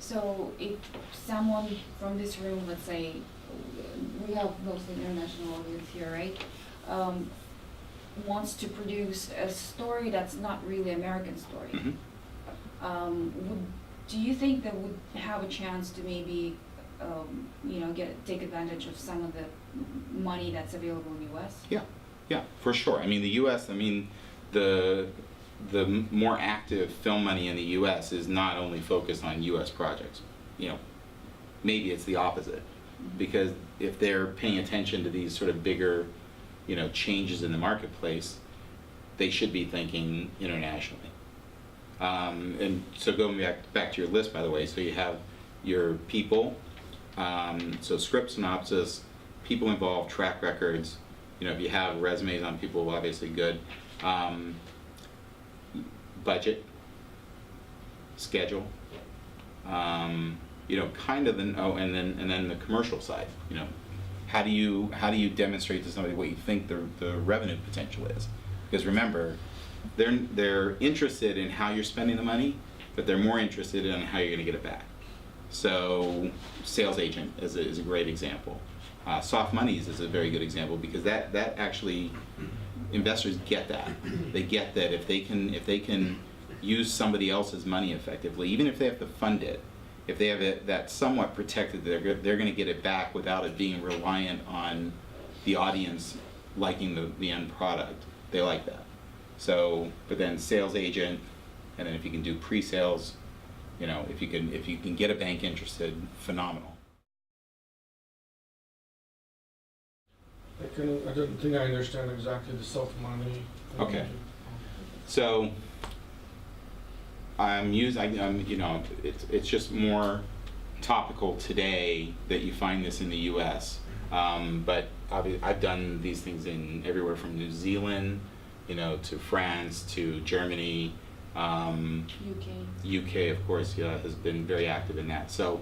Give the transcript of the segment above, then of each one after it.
So if someone from this room, let's say, we have mostly international audience here, right? Wants to produce a story that's not really American story. Do you think that would have a chance to maybe, take advantage of some of the money that's available in the U.S.? Yeah, for sure. I mean, the U.S. The more active film money in the U.S. is not only focused on U.S. projects. Maybe it's the opposite, because if they're paying attention to these sort of bigger, changes in the marketplace, they should be thinking internationally. And so going back to your list, by the way, so you have your people, so script synopsis, people involved, track records. If you have resumes on people, obviously good. Budget, schedule, kind of and then the commercial side. How do you demonstrate to somebody what you think the revenue potential is? Because remember, they're interested in how you're spending the money, but they're more interested in how you're going to get it back. So, sales agent is a great example. Soft monies is a very good example, because that actually, investors get that. They get that if they can use somebody else's money effectively, even if they have to fund it, if they have it that's somewhat protected, they're going to get it back without it being reliant on the audience liking the end product. They like that. So, but then sales agent, and then if you can do pre-sales, if you can get a bank interested, phenomenal. I don't think I understand exactly the soft money. Okay. So it's just more topical today that you find this in the U.S. But I've done these things in everywhere from New Zealand, to France, to Germany, UK, of course, has been very active in that. So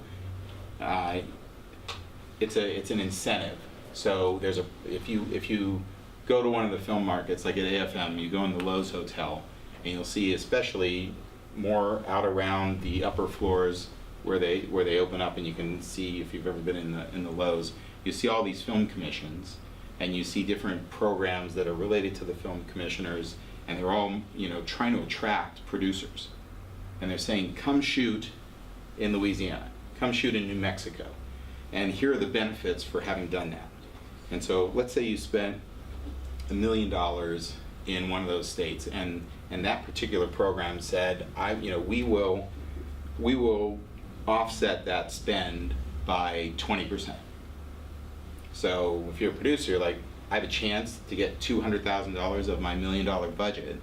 it's an incentive. So if you go to one of the film markets, like at AFM, you go in the Loews Hotel, and you'll see, especially more out around the upper floors where they open up, and you can see, if you've ever been in the Loews, you see all these film commissions, and you see different programs that are related to the film commissioners, and they're all trying to attract producers, and they're saying, come shoot in Louisiana, come shoot in New Mexico, and here are the benefits for having done that. And so let's say you spent $1 million in one of those states, and that particular program said, we will offset that spend by 20%. So if you're a producer, you're like, I have a chance to get $200,000 of my $1 million budget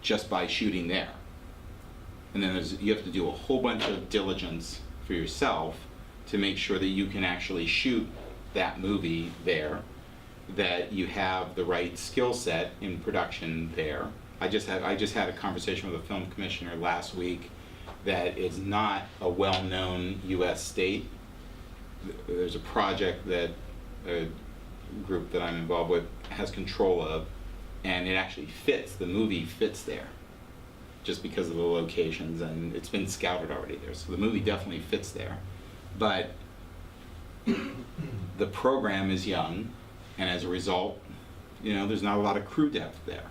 just by shooting there. And then you have to do a whole bunch of diligence for yourself to make sure that you can actually shoot that movie there, that you have the right skill set in production there. I just had a conversation with a film commissioner last week that is not a well-known U.S. state. There's a project that a group that I'm involved with has control of, and it actually fits, the movie fits there, just because of the locations, and it's been scouted already there, so the movie definitely fits there. But the program is young, and as a result, there's not a lot of crew depth there.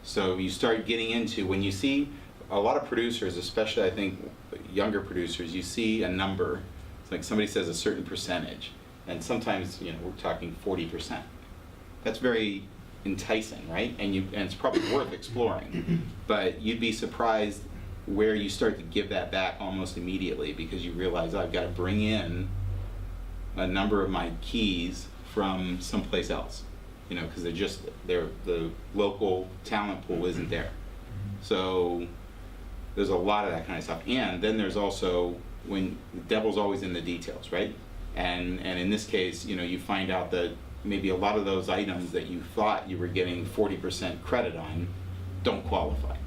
So you start getting into, when you see a lot of producers, especially I think younger producers, you see a number, it's like somebody says a certain percentage, and sometimes we're talking 40%. That's very enticing, right? And it's probably worth exploring. But you'd be surprised where you start to give that back almost immediately, because you realize, I've got to bring in a number of my keys from someplace else, because the local talent pool isn't there. So there's a lot of that kind of stuff. And then there's also, when the devil's always in the details, right? And in this case, you find out that maybe a lot of those items that you thought you were getting 40% credit on don't qualify.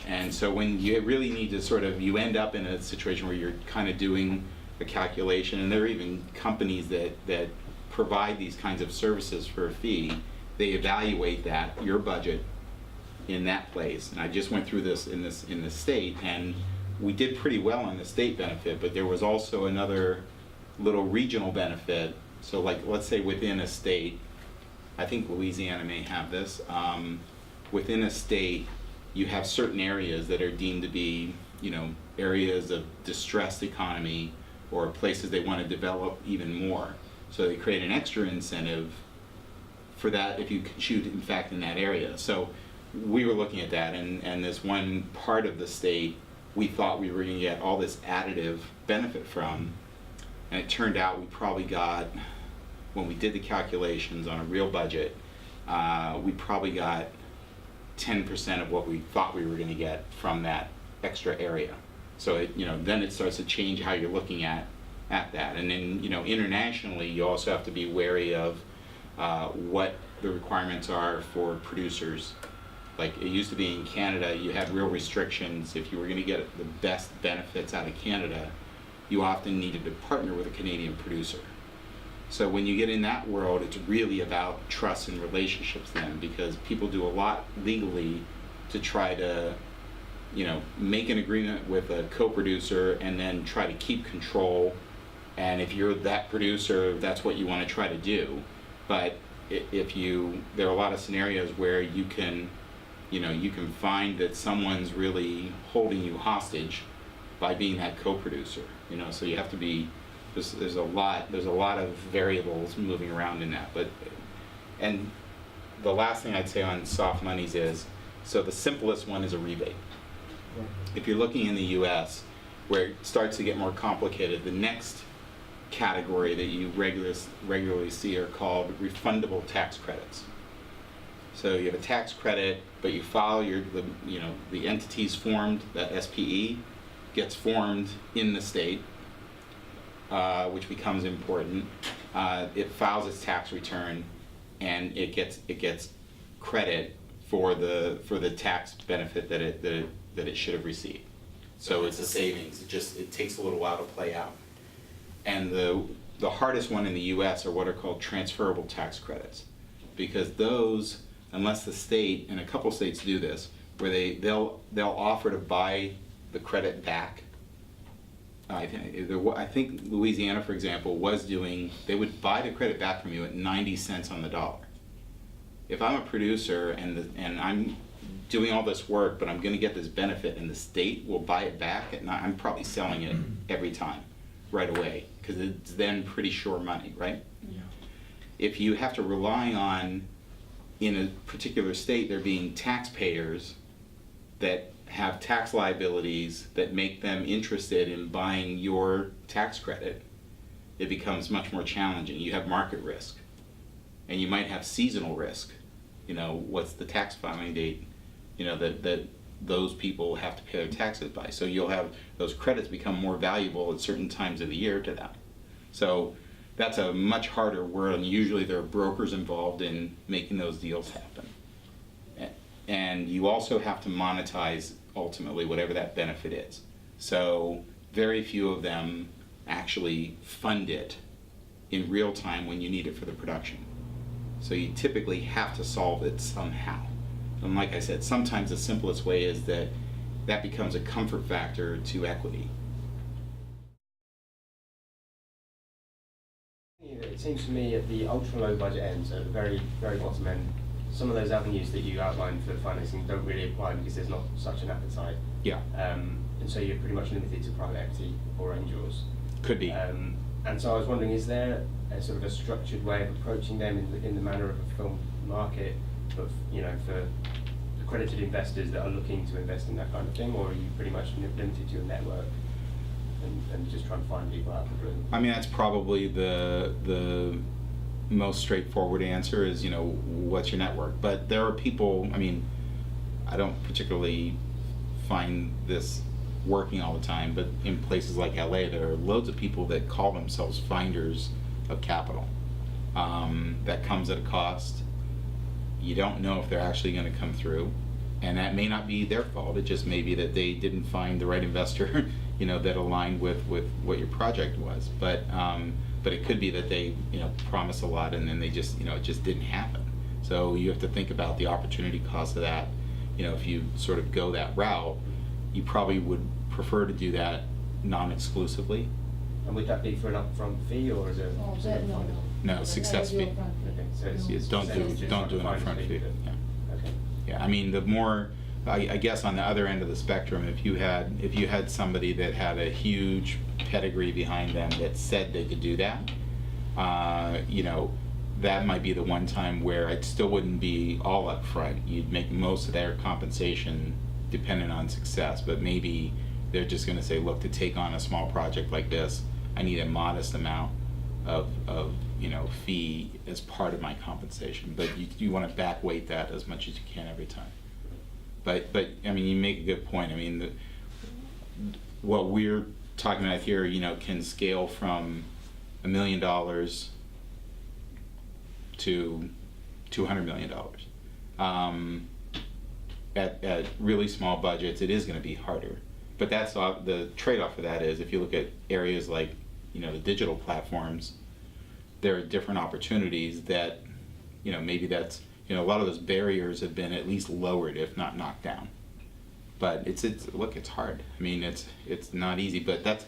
And so when you really need to you end up in a situation where you're kind of doing a calculation, and there are even companies that provide these kinds of services for a fee. They evaluate your budget in that place. And I just went through this in this state, and we did pretty well on the state benefit, but there was also another little regional benefit. So like, let's say within a state, I think Louisiana may have this, within a state, you have certain areas that are deemed to be, you know, areas of distressed economy or places they want to develop even more. So they create an extra incentive for that if you can shoot in fact in that area. So we were looking at that, and this one part of the state we thought we were going to get all this additive benefit from, and it turned out we probably got, when we did the calculations on a real budget, we probably got 10% of what we thought we were going to get from that extra area. So it, you know, then it starts to change how you're looking at that. And then, you know, internationally, you also have to be wary of what the requirements are for producers. Like it used to be in Canada, you had real restrictions. If you were going to get the best benefits out of Canada, you often needed to partner with a Canadian producer. So when you get in that world, it's really about trust and relationships then, because people do a lot legally to try to, you know, make an agreement with a co-producer and then try to keep control. And if you're that producer, that's what you want to try to do. But there are a lot of scenarios where you can, you know, you can find that someone's really holding you hostage by being that co-producer. You know, so you have to be, there's a lot of variables moving around in that. But, and the last thing I'd say on soft monies is, so the simplest one is a rebate. If you're looking in the US, where it starts to get more complicated, the next category that you regularly see are called refundable tax credits. So you have a tax credit, but you file the entity's formed, the SPE gets formed in the state, which becomes important. It files its tax return, and it gets credit for the tax benefit that it should have received. So it's a savings. It takes a little while to play out. And the hardest one in the U.S. are what are called transferable tax credits, because those, unless the state, and a couple states do this, where they'll offer to buy the credit back. I think Louisiana, for example, they would buy the credit back from you at 90 cents on the dollar. If I'm a producer and I'm doing all this work, but I'm going to get this benefit, and the state will buy it back at I'm probably selling it every time, right away, because it's then pretty sure money, right? Yeah. If you have to rely on, in a particular state, there being taxpayers that have tax liabilities that make them interested in buying your tax credit, it becomes much more challenging. You have market risk, and you might have seasonal risk. You know, what's the tax filing date, you know, that those people have to pay their taxes by. So you'll have those credits become more valuable at certain times of the year to them. So that's a much harder world, and usually there are brokers involved in making those deals happen. And you also have to monetize ultimately whatever that benefit is. So very few of them actually fund it in real time when you need it for the production. So you typically have to solve it somehow. And like I said, sometimes the simplest way is that becomes a comfort factor to equity. It seems to me at the ultra low budget end, so at the very, very bottom end, some of those avenues that you outlined for financing don't really apply because there's not such an appetite. Yeah. And so you're pretty much limited to private equity or angels. Could be. And so I was wondering, is there a sort of a structured way of approaching them in the manner of a film market, but you know, for accredited investors that are looking to invest in that kind of thing, or are you pretty much limited to your network and just trying to find people out of the blue? I mean, that's probably the most straightforward answer is, you know, what's your network? But there are people, I mean, I don't particularly find this working all the time, but in places like LA, there are loads of people that call themselves finders of capital. That comes at a cost. You don't know if they're actually going to come through, and that may not be their fault. It just may be that they didn't find the right investor, you know, that aligned with what your project was. But it could be that they, you know, promise a lot and then they just, you know, it just didn't happen. So you have to think about the opportunity cost of that. You know, if you sort of go that route, you probably would prefer to do that non-exclusively. And would that be for an upfront fee or is it? Oh, is it that, a no, final? No, success fee. Okay, so it's You don't do it's don't do an like a upfront finder's fee. but- Yeah. Okay. Yeah, I mean, the more, I guess on the other end of the spectrum, if you had somebody that had a huge pedigree behind them that said they could do that, you know, that might be the one time where it still wouldn't be all upfront. You'd make most of their compensation dependent on success, but maybe they're just gonna say, look, to take on a small project like this, I need a modest amount of you know, fee as part of my compensation, but you wanna back weight that as much as you can every time. But I mean, you make a good point. I mean, what we're talking about here, you know, can scale from $1 million to $200 million. At really small budgets, it is going to be harder. But that's the trade-off of that is if you look at areas like, you know, the digital platforms, there are different opportunities that, you know, maybe that's, you know, a lot of those barriers have been at least lowered, if not knocked down. But look, it's hard. I mean, it's not easy, but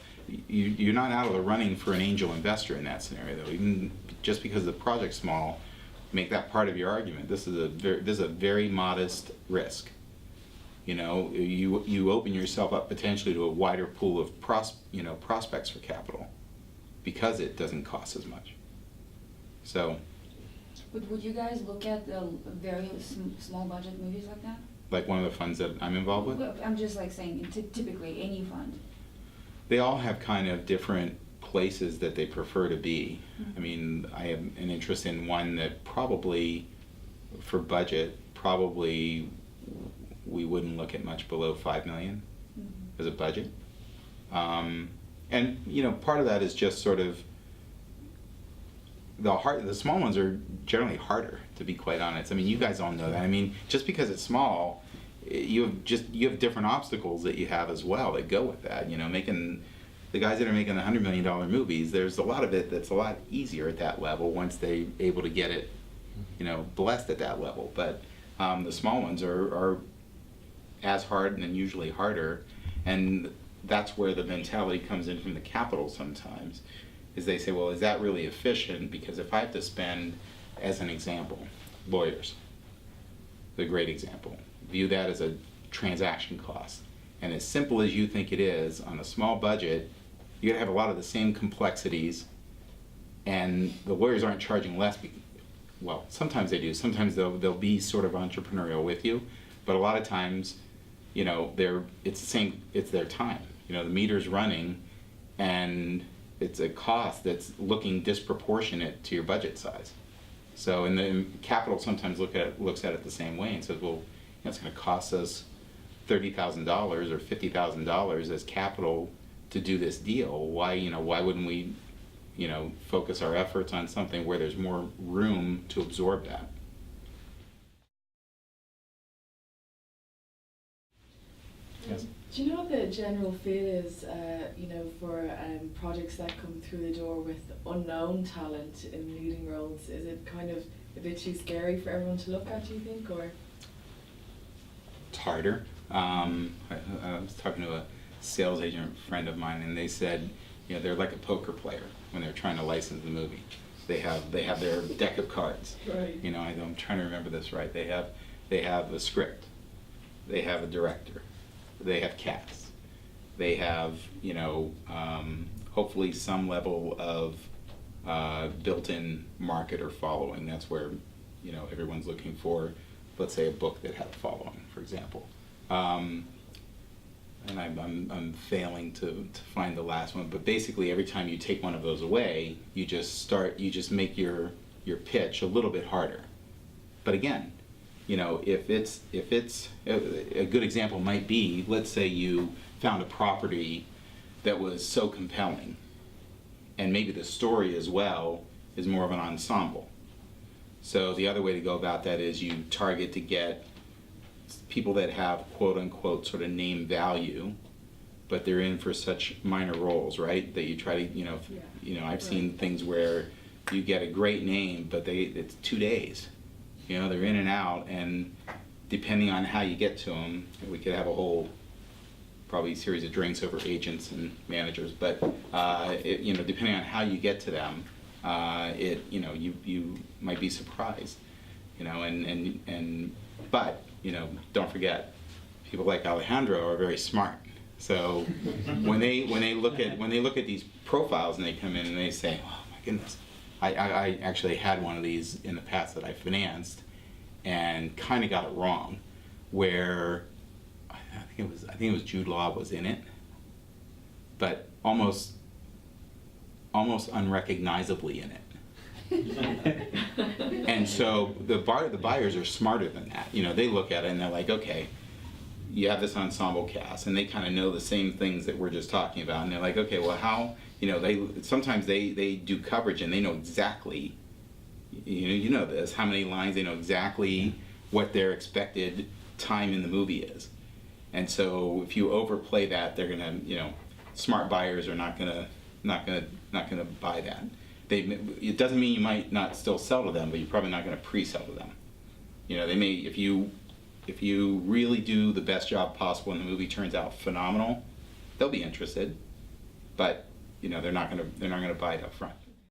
you're not out of the running for an angel investor in that scenario, though. Even just because the project's small, make that part of your argument. This is a very modest risk. You know, you open yourself up potentially to a wider pool of prospects for capital because it doesn't cost as much. So. But would you guys look at very small budget movies like that? Like one of the funds that I'm involved with? Well, I'm just like saying, typically any fund. They all have kind of different places that they prefer to be. Mhm. I mean, I have an interest in one that probably, for budget, we wouldn't look at much below $5 million as a budget. And, you know, part of that is just sort of the small ones are generally harder, to be quite honest. I mean, you guys all know that. I mean, just because it's small, you have different obstacles that you have as well that go with that. You know, the guys that are making the $100 million movies, there's a lot of it that's a lot easier at that level once they're able to get it, you know, blessed at that level. But the small ones are as hard and usually harder, and that's where the mentality comes in from the capital sometimes. Is they say, well, is that really efficient? Because if I have to spend, as an example, lawyers, the great example, view that as a transaction cost. And as simple as you think it is, on a small budget, you're gonna have a lot of the same complexities, and the lawyers aren't charging less. Well, sometimes they do. Sometimes they'll be sort of entrepreneurial with you, but a lot of times, you know, it's their time. You know, the meter's running, and it's a cost that's looking disproportionate to your budget size. So, and then capital sometimes looks at it the same way and says, well, you know, it's going to cost us $30,000 or $50,000 as capital to do this deal. Why wouldn't we, you know, focus our efforts on something where there's more room to absorb that? Yes. Do you know what the general feel is, you know, for projects that come through the door with unknown talent in leading roles? Is it kind of a bit too scary for everyone to look at, do you think, or? It's harder. I was talking to a sales agent friend of mine, and they said, you know, they're like a poker player when they're trying to license the movie. They have their deck of cards. Right. You know, I'm trying to remember this right. They have a script. They have a director. They have cast. They have, you know, hopefully some level of built-in market or following. That's where, you know, everyone's looking for, let's say, a book that had a following, for example. And I'm failing to find the last one, but basically every time you take one of those away, you just make your pitch a little bit harder. But again, you know, if it's a good example might be, let's say you found a property that was so compelling, and maybe the story as well is more of an ensemble. So the other way to go about that is you target to get people that have quote unquote sort of name value, but they're in for such minor roles, right? That you try to, you know, I've seen things where you get a great name, but it's 2 days. You know, they're in and out, and depending on how you get to them, we could have a whole probably a series of drinks over agents and managers. But you know, depending on how you get to them, you know, you might be surprised. You know, but you know, don't forget, people like Alejandro are very smart. So when they look at these profiles and they come in and they say, oh my goodness, I actually had one of these in the past that I financed and kind of got it wrong, where I think it was Jude Law was in it, but almost unrecognizably in it. And so the buyers are smarter than that. You know, they look at it and they're like, okay, you have this ensemble cast, and they kind of know the same things that we're just talking about, and they're like, okay, well, how, you know, sometimes they do coverage and they know exactly, you know this, how many lines, they know exactly what their expected time in the movie is. And so if you overplay that, they're gonna, you know, smart buyers are not gonna buy that. It doesn't mean you might not still sell to them, but you're probably not gonna pre-sell to them. You know, they may, if you really do the best job possible and the movie turns out phenomenal, they'll be interested, but you know, they're not gonna buy it up front.